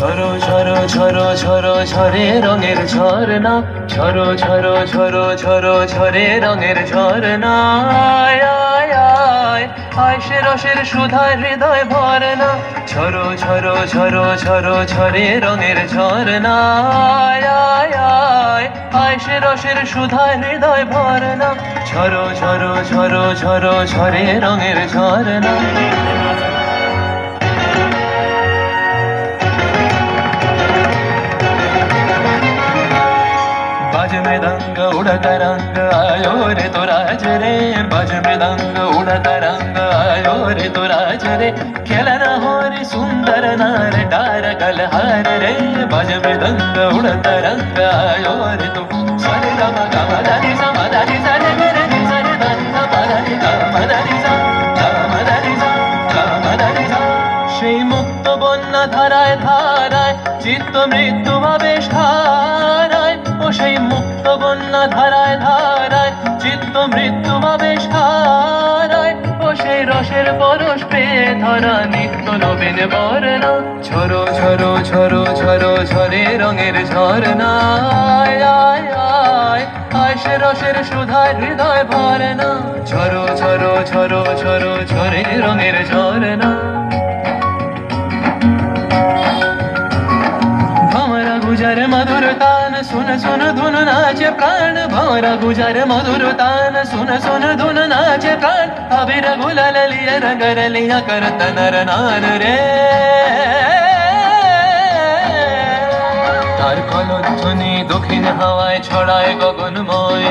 ঝরো ঝরো ঝরো ঝরো ঝরে রঙের ঝরনা, ঝরো ঝরো ঝরো ঝরো ঝরে রঙের ঝরনা। আয় আয় আয় আয় সে রসের সুধায় হৃদয় ভরনা, ঝরো ঝরো ঝরো ঝরো ঝরে রঙের ঝরনা। আয় আয় আয় আয় সে রসের সুধায় হৃদয় ভরনা, ঝরো ঝরো ঝরো ঝরো ঝরে রঙের ঝরনা। बाज मृदंग उड़त रंग आयो रे तो राज रे, बाज मृदंग उड़त रंग आयो रे तो राज रे, खेलना हो रे सुंदर नार डार गलहार रे, बाज मृदंग उड़त रंग आयो रे तो सरे ग म ग म ध नि सा म ध नि सा रे ग रे नि सा रे ध नि सा प ध नि ग म ध नि सा ग म ध नि सा ग म ध नि सा। সেই মুক্ত বন্যা ধারায় ধারায় চিত্ত মৃত্যু ভাবে সারায়, ও সেই মুক্ত বন্যা ধারায় ধারায় চিত্ত মৃত্যু ভাবে সারায়, ও সেই রসের পরশ পেয়ে ধরা নিত্য নবীন বর্ণা, ঝরো ঝরো ঝরো ঝরো ঝরে রঙের ঝরনা। আয় আয় আয় আয় সে রসের সুধায় হৃদয় ভরনা, ঝরো ঝরো ঝরো ঝরো ঝরে রঙের ঝরনা। भंवरा गुजर मधुर तान सुन सुन धुन नाचे प्राण, भंवरा गुजर मधुर तान सुन सुन धुन नाचे प्राण, अबीर गुलाल लिया रंगर लिया करत नर नार रे। তার কলধ্বনি দক্ষিণ হাওয়ায় ছড়ায় গগনময়,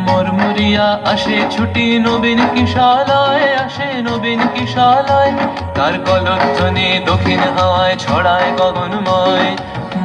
মরমরিয়া আসে ছুটি নবীন কিশালয়, আসে নবীন কিশালয়। তার কলধ্বনি দক্ষিণ হাওয়ায় ছড়ায় গগনময়,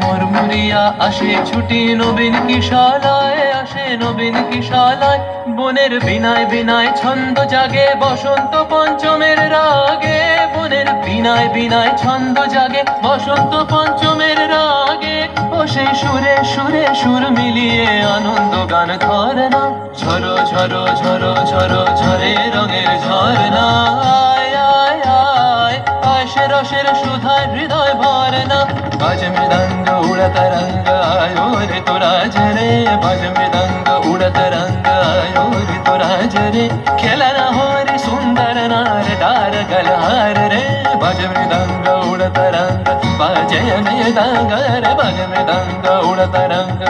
মরমরিয়া আসে ছুটি নবীন কিশালয়, আসে নবীন কিশালয়। বনের বিনায় বিনায় ছন্দ জাগে বসন্ত পঞ্চমের রাগে, বনের বিনায় বিনায় ছন্দ জাগে বসন্ত পঞ্চমের রাগে, ও সেই সুরে সুরে সুর মিলিয়ে আনন্দ গান ধরনা, ঝরো ঝরো ঝরো ঝরো ঝরে রঙের ঝরনা। আয় আয় আয় আয় সে রসের সুধায় হৃদয় ভরনা, বাজ মৃদঙ্গ उड़त रंग आयो रे तो राज रे, बाज मृदंग उड़त रंग आयो रे तो राज रे, खेलना हो रे सुंदर नार डार गलहार रे, बाज मृदंग उड़त रंग बाजे मृदंग रे, बाज मृदंग उड़त रंग।